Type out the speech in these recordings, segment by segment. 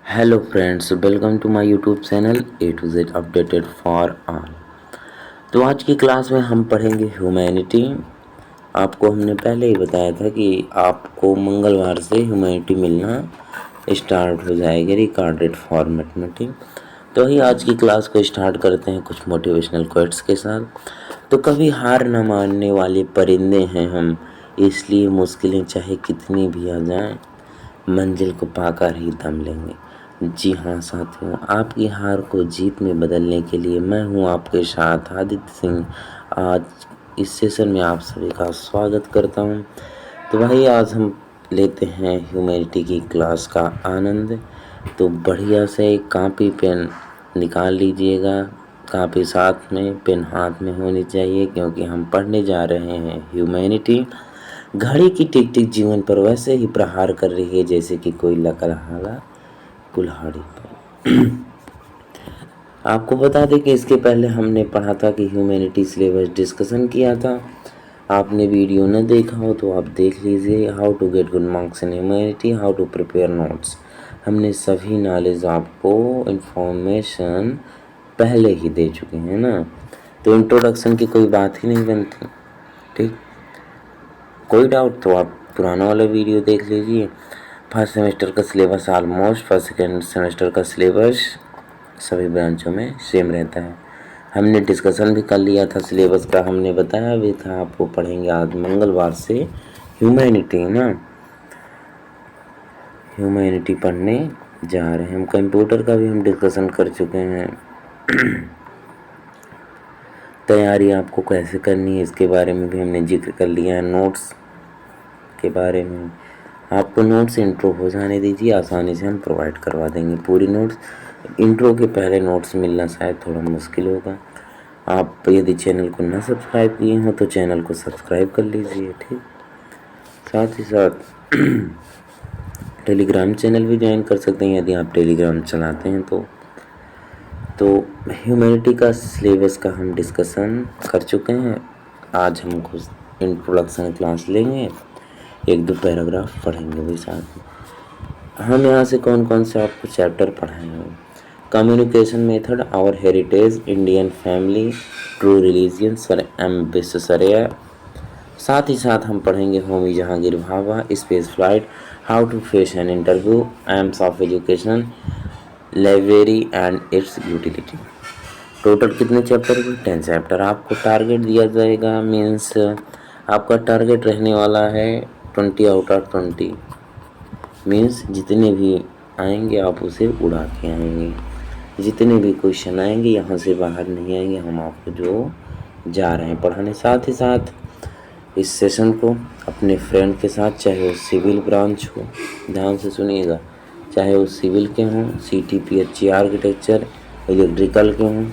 Hello friends, welcome to my YouTube channel A to Z updated for all. तो आज की class में हम पढ़ेंगे ह्यूमैनिटी। आपको हमने पहले ही बताया था कि आपको मंगलवार से ह्यूमैनिटी मिलना स्टार्ट हो जाएगी रिकॉर्डेड फॉर्मेट में। ठीक, तो ही आज की क्लास को स्टार्ट करते हैं कुछ मोटिवेशनल कोट्स के साथ। तो कभी हार न मानने वाले परिंदे हैं हम, इसलिए मुश्किलें चाहे कितनी भी आ जाएं, मंजिल को पाकर ही दम लेंगे। जी हाँ साथियों, आपकी हार को जीत में बदलने के लिए मैं हूँ आपके साथ आदित्य सिंह। आज इस सेशन में आप सभी का स्वागत करता हूँ। तो भाई आज हम लेते हैं ह्यूमैनिटी की क्लास का आनंद। तो बढ़िया से कापी पेन निकाल लीजिएगा, कापी साथ में, पेन हाथ में होनी चाहिए, क्योंकि हम पढ़ने जा रहे हैं ह्यूमैनिटी। घड़ी की टिक टिक जीवन पर वैसे ही प्रहार कर रही है जैसे कि कोई लकड़हारा कुल्हाड़ी पर। आपको बता दें कि इसके पहले हमने पढ़ा था कि ह्यूमैनिटी सिलेबस डिस्कशन किया था। आपने वीडियो न देखा हो तो आप देख लीजिए। How to get good marks in humanity, how to prepare notes. हमने सभी नॉलेज आपको इंफॉर्मेशन पहले ही दे चुके हैं ना, तो इंट्रोडक्शन की कोई बात ही नहीं बनती। ठीक, कोई डाउट तो आप पुराना वाला वीडियो देख लीजिए। फर्स्ट सेमेस्टर का syllabus almost first second semester का सिलेबस सभी ब्रांचों में सेम रहता है। हमने डिस्कशन भी कर लिया था सिलेबस का, हमने बताया भी था आपको पढ़ेंगे आज मंगलवार से ह्यूमैनिटी ना, ह्यूमैनिटी पढ़ने जा रहे हैं हम। कंप्यूटर का भी हम डिस्कशन कर चुके हैं। तैयारी आपको कैसे करनी है इसके बारे में भी हमने जिक्र कर लिया है। नोट्स के बारे में आपको नोट्स इंट्रो हो जाने दीजिए, आसानी से हम प्रोवाइड करवा देंगे पूरी नोट्स। इंट्रो के पहले नोट्स मिलना शायद थोड़ा मुश्किल होगा। आप यदि चैनल को ना सब्सक्राइब किए हो तो चैनल को सब्सक्राइब कर लीजिए। ठीक, साथ ही साथ टेलीग्राम चैनल भी ज्वाइन कर सकते हैं यदि आप टेलीग्राम चलाते हैं तो ह्यूमैनिटी का सिलेबस का हम डिस्कशन कर चुके हैं। आज हम कुछ इंट्रोडक्शन क्लास लेंगे, एक दो पैराग्राफ पढ़ेंगे भी साथ में। हम यहाँ से कौन कौन से आपको चैप्टर पढ़ाएंगे। Communication method, our heritage, Indian family, true religion, sir M Visvesvaraya. साथ ही साथ हम पढ़ेंगे Homi Jahangir Bhabha, space flight, how to face an interview, aims of education, library and its utility. Total कितने चैप्टर हुए? 10 चैप्टर। आपको टारगेट दिया जाएगा, मीन्स आपका टारगेट रहने वाला है 20 आउट ऑफ 20। मीन्स जितने भी आएंगे आप उसे उड़ा के आएंगे, जितने भी क्वेश्चन आएंगे यहाँ से बाहर नहीं आएंगे। हम आपको जो जा रहे हैं पढ़ाने, साथ ही साथ इस सेशन को अपने फ्रेंड के साथ, चाहे वो सिविल ब्रांच हो, ध्यान से सुनिएगा, चाहे वो सिविल के हों, CTPHE आर्किटेक्चर, इलेक्ट्रिकल के हों,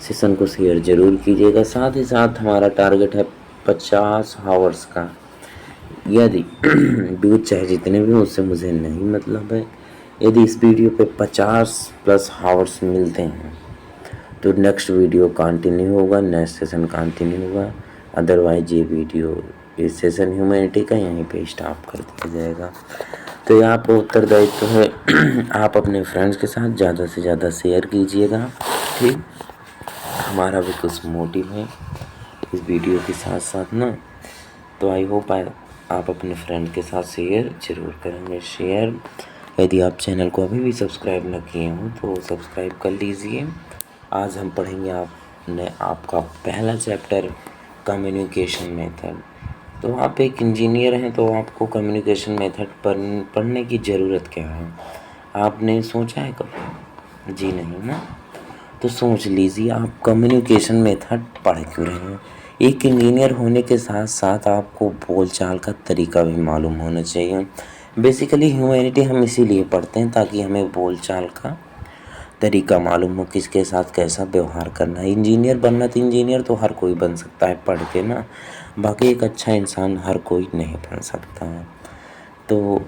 सेशन को शेयर जरूर कीजिएगा। साथ ही साथ हमारा टारगेट है 50 आवर्स का। यदि व्यूज चाहे जितने भी हों उससे मुझे नहीं मतलब है, यदि इस वीडियो पे 50+ आवर्स मिलते हैं तो नेक्स्ट वीडियो कंटिन्यू होगा, नेक्स्ट सेशन कंटिन्यू होगा। अदरवाइज ये वीडियो, इस सेशन ह्यूमैनिटी का यहीं पे स्टॉप कर दिया जाएगा। तो ये आपका उत्तरदायित्व है, आप अपने फ्रेंड्स के साथ ज़्यादा से ज़्यादा शेयर कीजिएगा। ठीक, हमारा भी कुछ मोटिव है इस वीडियो के साथ साथ ना, तो आई होप आप अपने फ्रेंड के साथ शेयर जरूर करेंगे। शेयर, यदि आप चैनल को अभी भी सब्सक्राइब न किए हों तो सब्सक्राइब कर लीजिए। आज हम पढ़ेंगे आपका पहला चैप्टर कम्युनिकेशन मेथड। तो आप एक इंजीनियर हैं तो आपको कम्युनिकेशन मेथड पढ़ने की ज़रूरत क्या है? आपने सोचा है कभी? जी नहीं ना, तो सोच लीजिए आप कम्युनिकेशन मेथड पढ़ क्यों रहे हैं। एक इंजीनियर होने के साथ साथ आपको बोलचाल का तरीका भी मालूम होना चाहिए। बेसिकली ह्यूमैनिटी हम इसीलिए पढ़ते हैं ताकि हमें बोलचाल का तरीका मालूम हो, किसके साथ कैसा व्यवहार करना है। इंजीनियर बनना, तो इंजीनियर तो हर कोई बन सकता है पढ़ के ना, बाकी एक अच्छा इंसान हर कोई नहीं बन सकता है। तो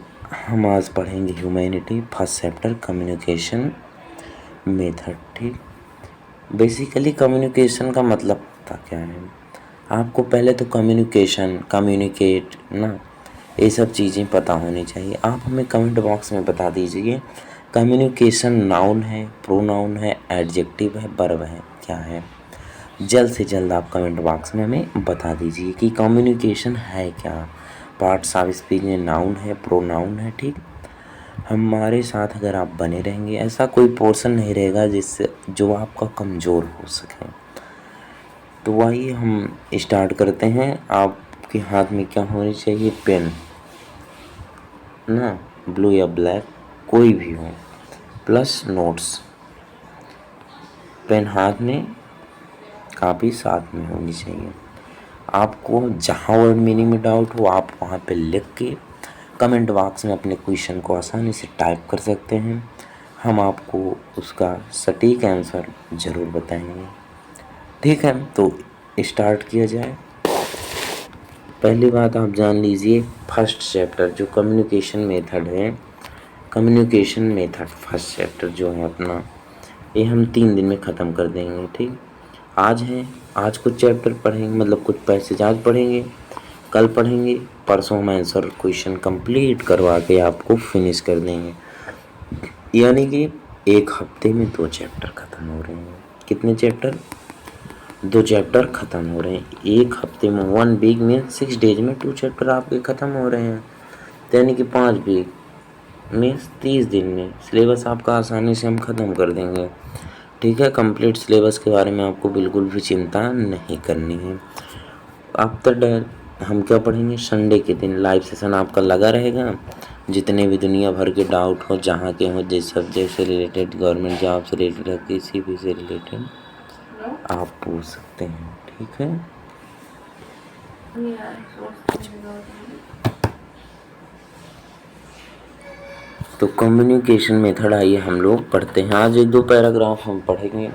हम आज पढ़ेंगे humanity first chapter communication method. ठीक, बेसिकली कम्युनिकेशन का मतलब पता क्या है आपको? पहले तो कम्युनिकेशन, कम्युनिकेट ना, ये सब चीज़ें पता होनी चाहिए। आप हमें कमेंट बॉक्स में बता दीजिए कम्युनिकेशन नाउन है, प्रोनाउन है, एडजेक्टिव है, वर्ब है, क्या है? जल्द से जल्द आप कमेंट बॉक्स में हमें बता दीजिए कि कम्युनिकेशन है क्या। पार्ट्स ऑफ स्पीच में नाउन है, प्रोनाउन है, ठीक। हमारे साथ अगर आप बने रहेंगे, ऐसा कोई पोर्शन नहीं रहेगा जिससे जो आपका कमज़ोर हो सके। तो आइए हम स्टार्ट करते हैं। आपके हाथ में क्या होनी चाहिए? पेन ना, ब्लू या ब्लैक कोई भी हो, प्लस नोट्स। पेन हाथ में, कापी साथ में होनी चाहिए। आपको जहाँ वर्ड मीनिंग में डाउट हो आप वहाँ पे लिख के कमेंट बॉक्स में अपने क्वेश्चन को आसानी से टाइप कर सकते हैं। हम आपको उसका सटीक आंसर ज़रूर बताएंगे, ठीक है। तो स्टार्ट किया जाए। पहली बात आप जान लीजिए, फर्स्ट चैप्टर जो कम्युनिकेशन मेथड है, कम्युनिकेशन मेथड फर्स्ट चैप्टर जो है अपना, ये हम 3 दिन में ख़त्म कर देंगे, ठीक। आज कुछ चैप्टर पढ़ेंगे, मतलब कुछ पैसेज आज पढ़ेंगे, कल पढ़ेंगे, परसों हम आंसर क्वेश्चन कंप्लीट करवा के आपको फिनिश कर देंगे। यानी कि एक हफ्ते में 2 चैप्टर ख़त्म हो रहे हैं। कितने चैप्टर? 2 चैप्टर ख़त्म हो रहे हैं एक हफ्ते में। 1 वीक में 6 डेज में 2 चैप्टर आपके ख़त्म हो रहे हैं। तो यानी कि 5 वीक में 30 दिन में सिलेबस आपका आसानी से हम ख़त्म कर देंगे, ठीक है। कंप्लीट सिलेबस के बारे में आपको बिल्कुल भी चिंता नहीं करनी है। आफ्टर हम क्या पढ़ेंगे? संडे के दिन लाइव सेशन आपका लगा रहेगा। जितने भी दुनिया भर के डाउट हो, जहाँ के हो, जिस सब्जेक्ट से रिलेटेड, गवर्नमेंट जॉब से रिलेटेड, किसी भी से रिलेटेड आप पूछ सकते हैं, ठीक है। तो कम्युनिकेशन मेथड आइए हम लोग पढ़ते हैं। आज 1-2 पैराग्राफ हम पढ़ेंगे।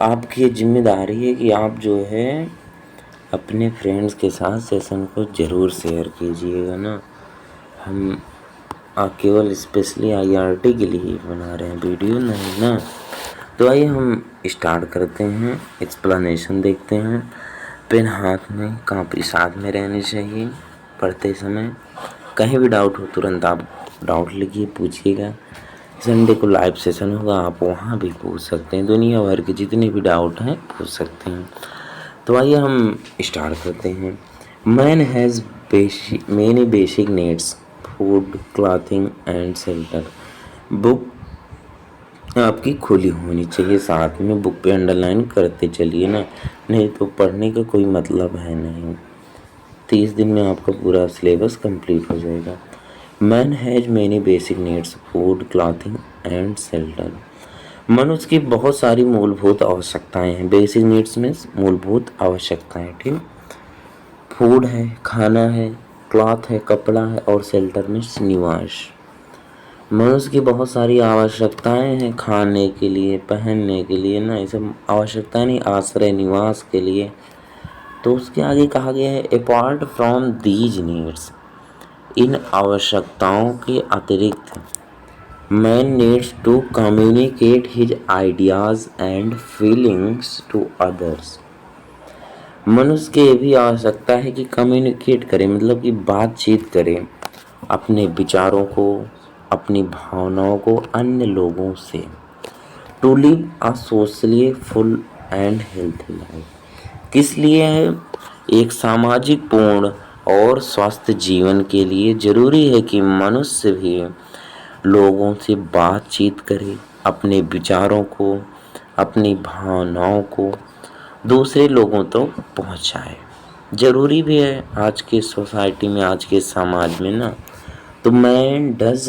आपकी जिम्मेदारी है कि आप जो है अपने फ्रेंड्स के साथ सेशन को ज़रूर शेयर कीजिएगा ना। हम केवल स्पेशली IRT के लिए बना रहे हैं वीडियो, नहीं ना। तो आइए हम स्टार्ट करते हैं। एक्सप्लेनेशन देखते हैं। पेन हाथ में, कापी साथ में रहनी चाहिए पढ़ते समय। कहीं भी डाउट हो तुरंत आप डाउट लिखिए, पूछिएगा। संडे को लाइव सेशन होगा, आप वहाँ भी पूछ सकते हैं। दुनिया भर के जितने भी डाउट हैं पूछ सकते हैं। तो आइए हम स्टार्ट करते हैं। Man has many basic needs, food, clothing and shelter. Book आपकी खुली होनी चाहिए, साथ में बुक पे अंडरलाइन करते चलिए ना, नहीं तो पढ़ने का कोई मतलब है नहीं। 30 दिन में आपका पूरा सिलेबस कंप्लीट हो जाएगा। Man has many basic needs, food, clothing and shelter. मनुष्य की बहुत सारी मूलभूत आवश्यकताएं हैं। बेसिक नीड्स में मूलभूत आवश्यकताएं, ठीक। फूड है, खाना है, क्लॉथ है, कपड़ा है, और शेल्टर में निवास। मनुष्य की बहुत सारी आवश्यकताएं हैं, खाने के लिए, पहनने के लिए ना, ये सब आवश्यकताएं नहीं, आश्रय, निवास के लिए। तो उसके आगे कहा गया है, अपार्ट फ्रॉम दीज नीड्स, इन आवश्यकताओं के अतिरिक्त man needs to communicate his ideas and feelings to others. मनुष्य की ये भी आवश्यकता है कि कम्युनिकेट करे, मतलब कि बातचीत करे अपने विचारों को, अपनी भावनाओं को अन्य लोगों से। To live a socially full and healthy life. किस लिए है? एक सामाजिक पूर्ण और स्वस्थ जीवन के लिए जरूरी है कि मनुष्य भी लोगों से बातचीत करे, अपने विचारों को, अपनी भावनाओं को दूसरे लोगों तक पहुंचाए। ज़रूरी भी है आज के सोसाइटी में, आज के समाज में ना। तो man does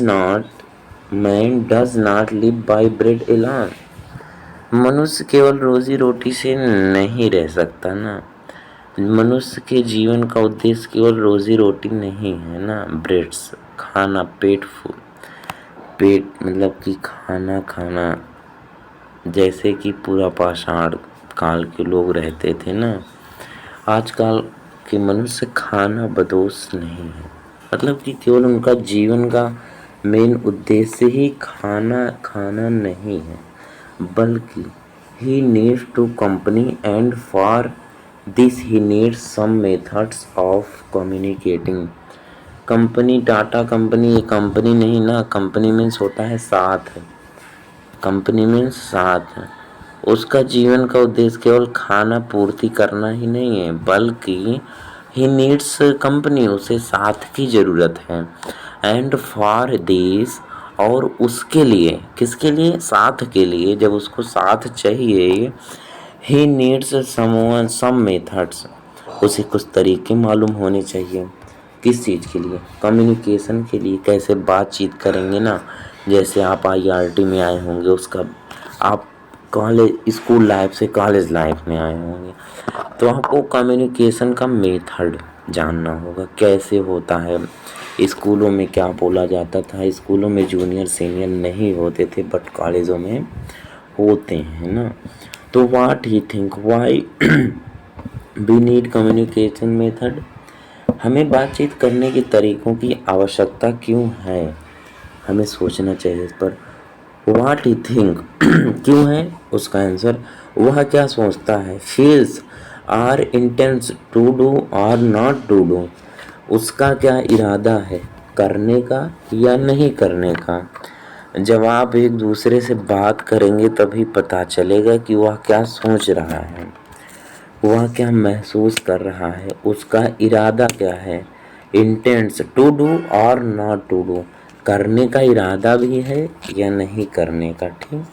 not live by bread alone. मनुष्य केवल रोजी रोटी से नहीं रह सकता ना। मनुष्य के जीवन का उद्देश्य केवल रोजी रोटी नहीं है ना। ब्रेड्स खाना, पेट मतलब कि खाना, जैसे कि पूरा पाषाण काल के लोग रहते थे ना। आजकल के मनुष्य खाना बदोश नहीं है, मतलब कि केवल उनका जीवन का मेन उद्देश्य ही खाना नहीं है, बल्कि he needs to company and for this he needs some methods of communicating. Company, Tata company, ये कंपनी नहीं ना, कंपनी मीन्स होता है साथ, कंपनी मीन्स साथ। उसका जीवन का उद्देश्य केवल खाना पूर्ति करना ही नहीं है, बल्कि ही नीड्स कंपनी, उसे साथ की ज़रूरत है। एंड फॉर दिस, और उसके लिए, किसके लिए, साथ के लिए, जब उसको साथ चाहिए, he needs someone some methods, उसे कुछ तरीके मालूम होने चाहिए। किस चीज़ के लिए, कम्युनिकेशन के लिए, कैसे बातचीत करेंगे ना। जैसे आप आईआरटी में आए होंगे, उसका आप कॉलेज स्कूल लाइफ से कॉलेज लाइफ में आए होंगे, तो आपको कम्युनिकेशन का मेथड जानना होगा, कैसे होता है। स्कूलों में क्या बोला जाता था, स्कूलों में जूनियर सीनियर नहीं होते थे, बट कॉलेजों में होते हैं ना। तो what he think why we need communication method, हमें बातचीत करने के तरीकों की आवश्यकता क्यों है, हमें सोचना चाहिए इस पर। व्हाट ही थिंक क्यों है, उसका आंसर, वह क्या सोचता है, feels are intense to do और नॉट टू डू, उसका क्या इरादा है, करने का या नहीं करने का। जब आप एक दूसरे से बात करेंगे तभी पता चलेगा कि वह क्या सोच रहा है, वह क्या महसूस कर रहा है, उसका इरादा क्या है। इंटेंट्स टू डू और नॉट टू डू, करने का इरादा भी है या नहीं करने का, ठीक।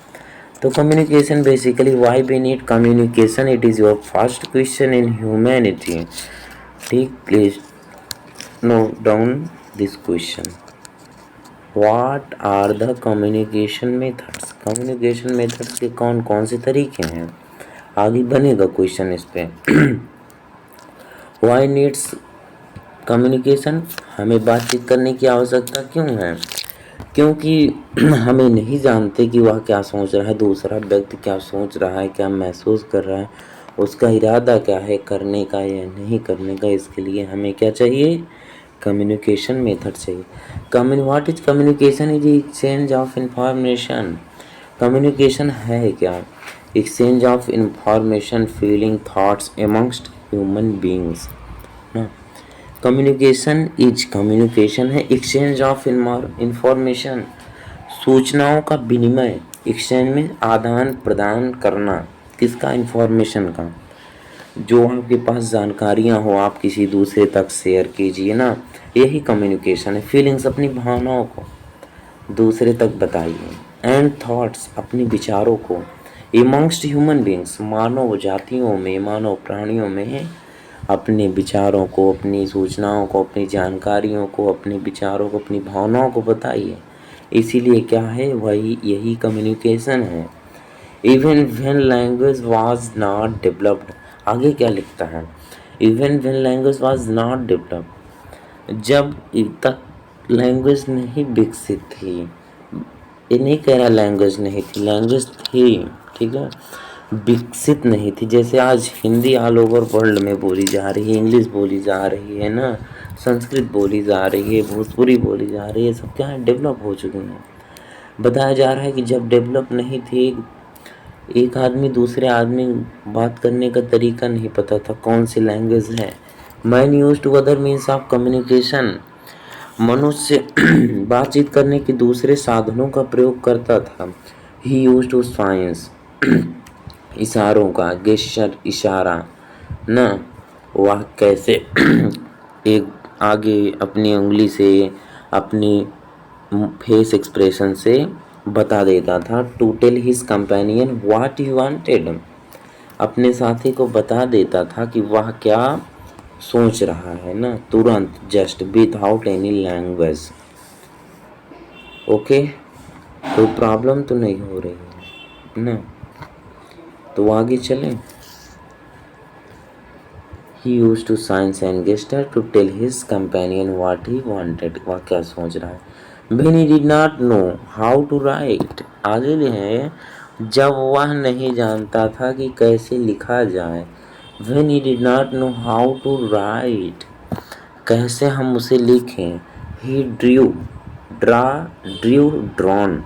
तो communication basically, why we need communication, it is your first question in humanity, ठीक। Please note down this question. What are the communication methods, communication methods के कौन कौन से तरीके हैं, आगे बनेगा क्वेश्चन इस पे। वाई नीड्स कम्युनिकेशन, हमें बातचीत करने की आवश्यकता क्यों है, क्योंकि हमें नहीं जानते कि वह क्या सोच रहा है, दूसरा व्यक्ति क्या सोच रहा है, क्या महसूस कर रहा है, उसका इरादा क्या है, करने का या नहीं करने का। इसके लिए हमें क्या चाहिए, कम्युनिकेशन मेथड चाहिए। What is communication, is exchange of information, communication है क्या, exchange of information, feeling, thoughts amongst human beings ना। कम्युनिकेशन है एक्सचेंज ऑफ इंफॉर्मेशन, सूचनाओं का विनिमय, एक्सचेंज में आदान प्रदान करना, किसका, इंफॉर्मेशन का, जो आपके पास जानकारियां हो आप किसी दूसरे तक शेयर कीजिए ना, यही कम्युनिकेशन है। फीलिंग्स, अपनी भावनाओं को दूसरे तक बताइए। एंड थॉट्स, अपने विचारों को। एमंगस्ट ह्यूमन बींग्स, मानव जातियों में, मानव प्राणियों में अपने विचारों को, अपनी सूचनाओं को, अपनी जानकारियों को, अपने विचारों को, अपनी भावनाओं को बताइए। इसीलिए क्या है, वही यही कम्युनिकेशन है। Even when language was not developed, आगे क्या लिखता है, even when language was not developed, जब तक लैंग्वेज नहीं विकसित थी, ये नहीं कह रहा लैंग्वेज नहीं थी, लैंग्वेज थी, ठीक है, विकसित नहीं थी। जैसे आज हिंदी ऑल ओवर वर्ल्ड में बोली जा रही है, इंग्लिश बोली जा रही है ना, संस्कृत बोली जा रही है, भोजपुरी बोली जा रही है, सब क्या है, डेवलप हो चुकी हैं। बताया जा रहा है कि जब डेवलप नहीं थी, एक आदमी दूसरे आदमी बात करने का तरीका नहीं पता था, कौन सी लैंग्वेज है। Man use to other means of communication, मनुष्य बातचीत करने के दूसरे साधनों का प्रयोग करता था। ही यूज टू साइंस, इशारों का, गेस्चर, इशारा ना, वह कैसे एक आगे अपनी उंगली से, अपनी फेस एक्सप्रेशन से बता देता था। To tell his companion what he wanted, अपने साथी को बता देता था कि वह क्या सोच रहा है ना, तुरंत, just, without any language. Okay, कोई प्रॉब्लम तो नहीं हो रही है ना, तो आगे चलें। He used to signs and gesture to tell his companion what he wanted, वह क्या सोच रहा है। When he did not know how to write, आगे ले है, जब वह नहीं जानता था कि कैसे लिखा जाए। When he did not know how to write, कैसे हम उसे लिखें। He drew, drawn,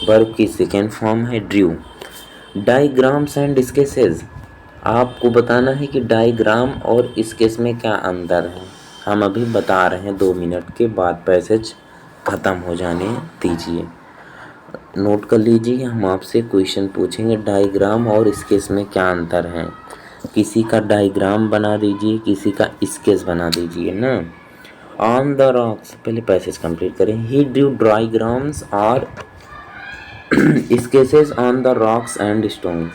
वर्ब की सेकेंड फॉर्म है drew। डायग्राम्स एंड स्केचेस, आपको बताना है कि डायग्राम और स्केच में क्या अंतर है, हम अभी बता रहे हैं, 2 मिनट के बाद पैसेज ख़त्म हो जाने दीजिए। नोट कर लीजिए, हम आपसे क्वेश्चन पूछेंगे डायग्राम और स्केच में क्या अंतर है। किसी का डायग्राम बना दीजिए, किसी का स्केच बना दीजिए ना। ऑन द रॉक्स, पहले पैसेज कंप्लीट करें। ही ड्रू डायग्राम्स और sketches on the rocks and stone.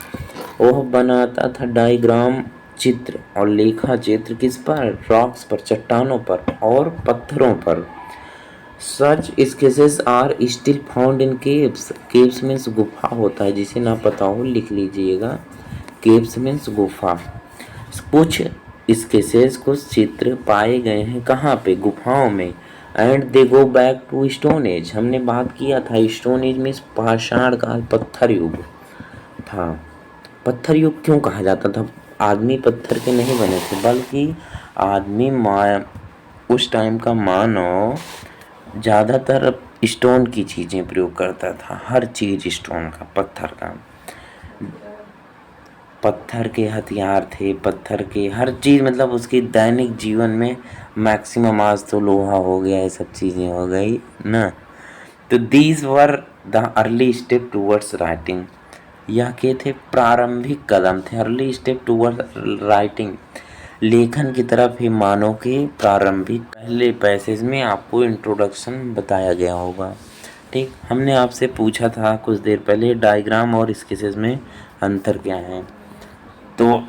वह बनाता था डायग्राम, चित्र और लेखा चित्र किस पर? रॉक्स पर, चट्टानों पर और पत्थरों पर। Such sketches are still found in caves. Caves means गुफा होता है, जिसे ना पता हो लिख लीजिएगा। केव्स मीन्स गुफा। कुछ स्केचेस, कुछ चित्र पाए गए हैं कहाँ पे? गुफाओं में। And they go back to stone age. हमने बात किया था स्टोन एज मीन्स पाषाण काल, पत्थर युग था। पत्थर युग क्यों कहा जाता था? आदमी पत्थर के नहीं बने थे, बल्कि आदमी उस टाइम का मानव ज़्यादातर स्टोन की चीज़ें प्रयोग करता था। हर चीज़ स्टोन का, पत्थर का। पत्थर के हथियार थे, पत्थर के हर चीज़, मतलब उसके दैनिक जीवन में मैक्सिमम। आज तो लोहा हो गया, ये सब चीज़ें हो गई ना। तो these were the early step towards writing. यह के थे? प्रारंभिक कदम थे। अर्ली स्टेप टूवर्ड्स राइटिंग, लेखन की तरफ ही मानव के प्रारंभिक। पहले पैसेज में आपको इंट्रोडक्शन बताया गया होगा। ठीक, हमने आपसे पूछा था कुछ देर पहले डायग्राम और स्केचेस में अंतर क्या है। तो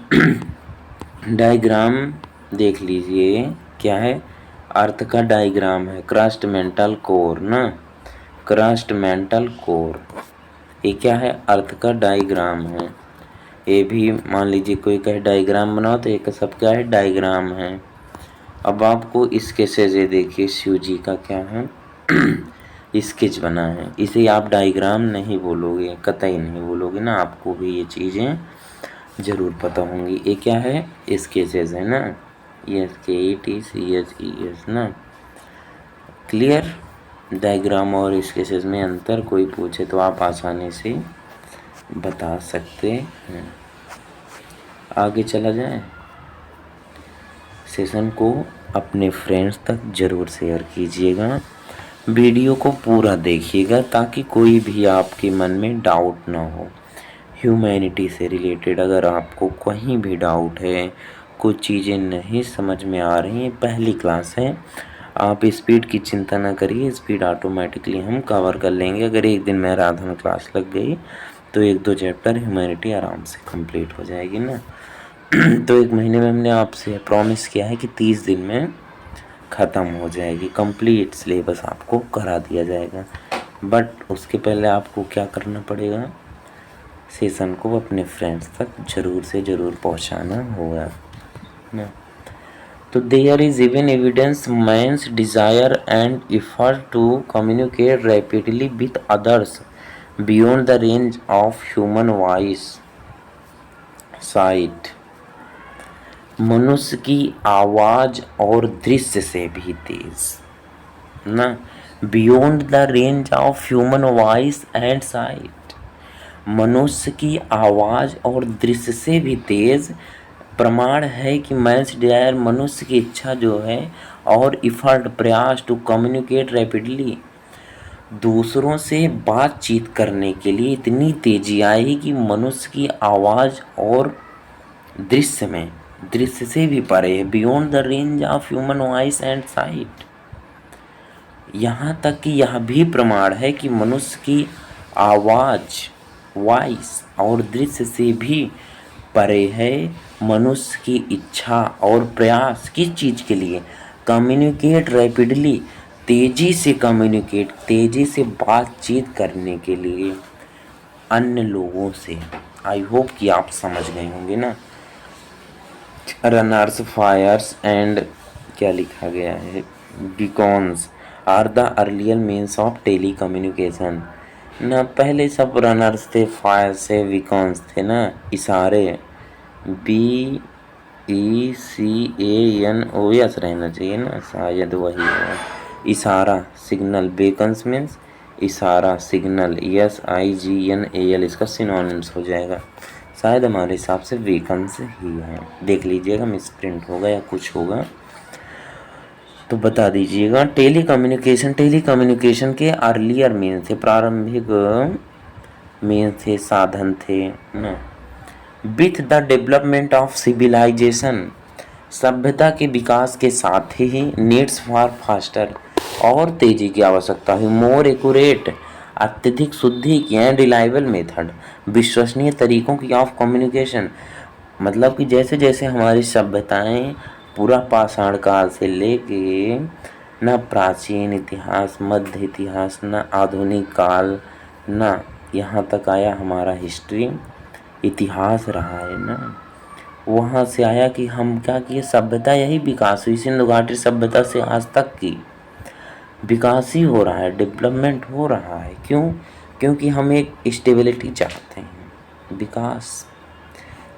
डायग्राम देख लीजिए क्या है। अर्थ का डायग्राम है, क्रस्ट मेंटल कोर ना, क्रस्ट मेंटल कोर। ये क्या है? अर्थ का डायग्राम है। ये भी मान लीजिए कोई कहे डायग्राम बनाओ, तो एक सब क्या है? डायग्राम है। अब आपको स्केचेस, ये देखिए शिव जी का क्या है? स्केच बना है। इसे आप डायग्राम नहीं बोलोगे, कतई नहीं बोलोगे ना। आपको भी ये चीज़ें जरूर पता होंगी। ये क्या है? स्केचेस है ना, SKETCHES ना। क्लियर? डायग्राम और स्केचेस में अंतर कोई पूछे तो आप आसानी से बता सकते हैं। आगे चला जाए। सेशन को अपने फ्रेंड्स तक जरूर शेयर कीजिएगा। वीडियो को पूरा देखिएगा ताकि कोई भी आपके मन में डाउट ना हो। ह्यूमैनिटी से रिलेटेड अगर आपको कहीं भी डाउट है, कुछ चीज़ें नहीं समझ में आ रही हैं, पहली क्लास है, आप स्पीड की चिंता ना करिए, स्पीड ऑटोमेटिकली हम कवर कर लेंगे। अगर एक दिन मैराथन क्लास लग गई तो 1-2 चैप्टर ह्यूमैनिटी आराम से कंप्लीट हो जाएगी ना। तो 1 महीने में हमने आपसे प्रॉमिस किया है कि 30 दिन में ख़त्म हो जाएगी, कंप्लीट सिलेबस आपको करा दिया जाएगा। बट उसके पहले आपको क्या करना पड़ेगा? सेशन को अपने फ्रेंड्स तक जरूर से ज़रूर पहुंचाना होगा ना। तो there is even evidence man's desire and effort to communicate rapidly with others beyond the range of human voice sight. मनुष्य की आवाज़ और दृश्य से भी तेज ना, beyond the range of human voice and sight. मनुष्य की आवाज़ और दृश्य से भी तेज प्रमाण है कि मैंस डिजायर, मनुष्य की इच्छा जो है, और इफर्ट, प्रयास, टू कम्युनिकेट रैपिडली, दूसरों से बातचीत करने के लिए इतनी तेजी आई कि मनुष्य की आवाज़ और दृश्य में, दृश्य से भी परे है, beyond the range of human voice and site. यहाँ तक कि यह भी प्रमाण है कि मनुष्य की आवाज़, वॉइस और दृश्य से भी परे है मनुष्य की इच्छा और प्रयास। किस चीज़ के लिए? कम्युनिकेट रैपिडली, तेज़ी से कम्युनिकेट, तेज़ी से बातचीत करने के लिए अन्य लोगों से। आई होप कि आप समझ गए होंगे ना। रनर्स, फायर्स एंड क्या लिखा गया है, beacons are the earlier means of telecommunication ना। पहले सब रनर्स थे, फायर से बीकॉन्स थे ना। इशारे, BECANOS रहना चाहिए ना, शायद वही है। इशारा, सिग्नल, बेकन्स मीन्स इशारा, सिग्नल, SIGNAL इसका सिनोनिम्स हो जाएगा। शायद हमारे हिसाब से वेकन्स ही है, देख लीजिएगा, मिस प्रिंट होगा या कुछ होगा। तो बता दीजिएगा। टेली कम्युनिकेशन के अर्लियर मीन थे, प्रारंभिक मीन थे, साधन थे ना। With the development of civilization, सभ्यता के विकास के साथ ही नीड्स फॉर फास्टर, और तेजी की आवश्यकता हुई, मोर एक्यूरेट, अत्यधिक शुद्धि की, एंड रिलायबल मेथड, विश्वसनीय तरीकों की ऑफ कम्युनिकेशन। मतलब कि जैसे जैसे हमारी सभ्यताएं पूरा पाषाण काल से लेके न प्राचीन इतिहास, मध्य इतिहास, न आधुनिक काल, न यहाँ तक आया हमारा हिस्ट्री इतिहास रहा है ना, वहाँ से आया कि हम क्या किए, सभ्यता यही विकास हुई, सिंधु घाटी सभ्यता से आज तक की विकास ही हो रहा है, डेवलपमेंट हो रहा है। क्यों? क्योंकि हम एक स्टेबिलिटी चाहते हैं, विकास।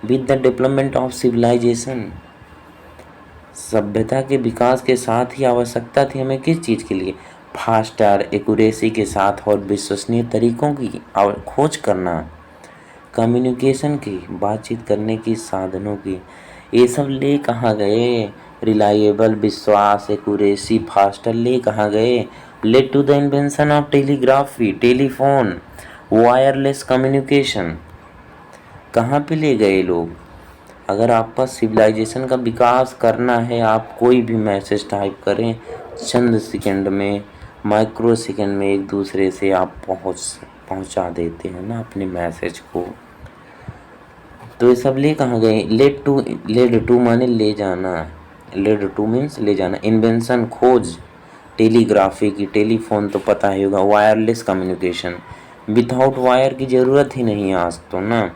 With the development of civilization, सभ्यता के विकास के साथ ही आवश्यकता थी हमें किस चीज़ के लिए, फास्टर, एक्यूरेसी के साथ और विश्वसनीय तरीकों की खोज करना, कम्युनिकेशन की, बातचीत करने की, साधनों की। ये सब ले कहाँ गए, रिलायबल, विश्वास, एक्यूरेसी, फास्टर ले कहाँ गए, led to the invention of telegraphy, telephone, wireless communication. कहाँ पे ले गए लोग? अगर आपका सिविलाइजेशन का विकास करना है, आप कोई भी मैसेज टाइप करें, चंद सेकंड में, माइक्रो सेकंड में एक दूसरे से आप पहुंचा देते हैं ना अपने मैसेज को। तो ये सब ले कहाँ गए, लेड टू माने ले जाना, लेड टू मीन्स ले जाना, इन्वेंशन खोज, टेलीग्राफी की, टेलीफोन तो पता ही होगा, वायरलेस कम्युनिकेशन, विदाउट वायर की ज़रूरत ही नहीं है आज तो ना,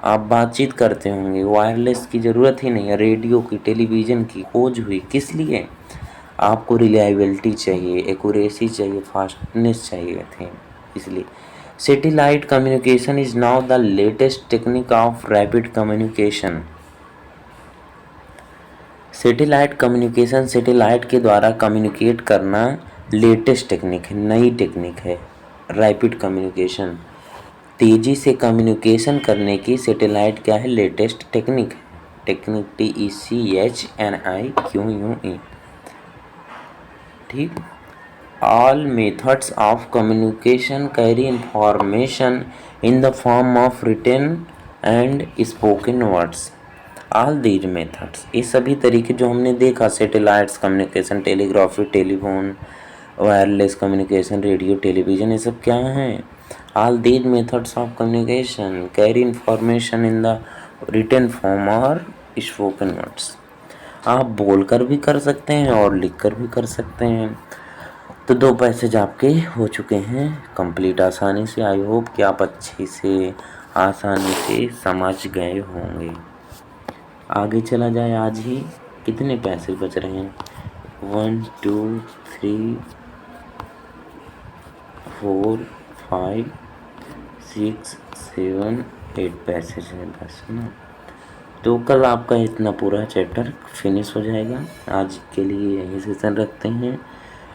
आप बातचीत करते होंगे, वायरलेस की ज़रूरत ही नहीं है, रेडियो की, टेलीविज़न की खोज हुई, किस लिए? आपको रिलायबिलिटी चाहिए, एक्यूरेसी चाहिए, फास्टनेस चाहिए थे, इसलिए। Satellite communication is now the latest technique of rapid communication. Satellite communication, satellite के द्वारा कम्युनिकेट करना लेटेस्ट टेक्निक है, नई टेक्निक है। रैपिड कम्युनिकेशन, तेजी से कम्युनिकेशन करने की सैटेलाइट क्या है, लेटेस्ट टेक्निक है। टेक्निक TECHNIQUE, ठीक। All methods of communication carry information in the form of written and spoken words. All these methods, ये सभी तरीके जो हमने देखा, satellites communication, telegraphy, telephone, wireless communication, radio, television, ये सब क्या हैं? All these methods of communication carry information in the written form और स्पोकन वर्ड्स। आप बोलकर भी कर सकते हैं और लिखकर भी कर सकते हैं। तो 2 पैसेज आपके हो चुके हैं कंप्लीट आसानी से। आई होप कि आप अच्छे से आसानी से समझ गए होंगे। आगे चला जाए, आज ही कितने पैसे बच रहे हैं, 1 2 3 4 5 6 7 8 पैसेज हैं बस ना। तो कल आपका इतना पूरा चैप्टर फिनिश हो जाएगा। आज के लिए यही सेशन रखते हैं।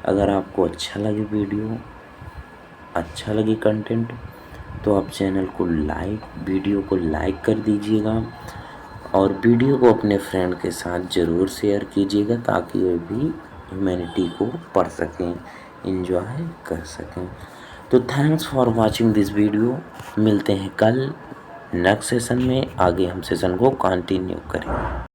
अगर आपको अच्छा लगे वीडियो, अच्छा लगे कंटेंट, तो आप चैनल को वीडियो को लाइक कर दीजिएगा और वीडियो को अपने फ्रेंड के साथ ज़रूर शेयर कीजिएगा ताकि वे भी ह्यूमैनिटी को पढ़ सकें, एंजॉय कर सकें। तो thanks for watching this video. मिलते हैं कल नेक्स्ट सेशन में, आगे हम सेशन को कंटिन्यू करेंगे।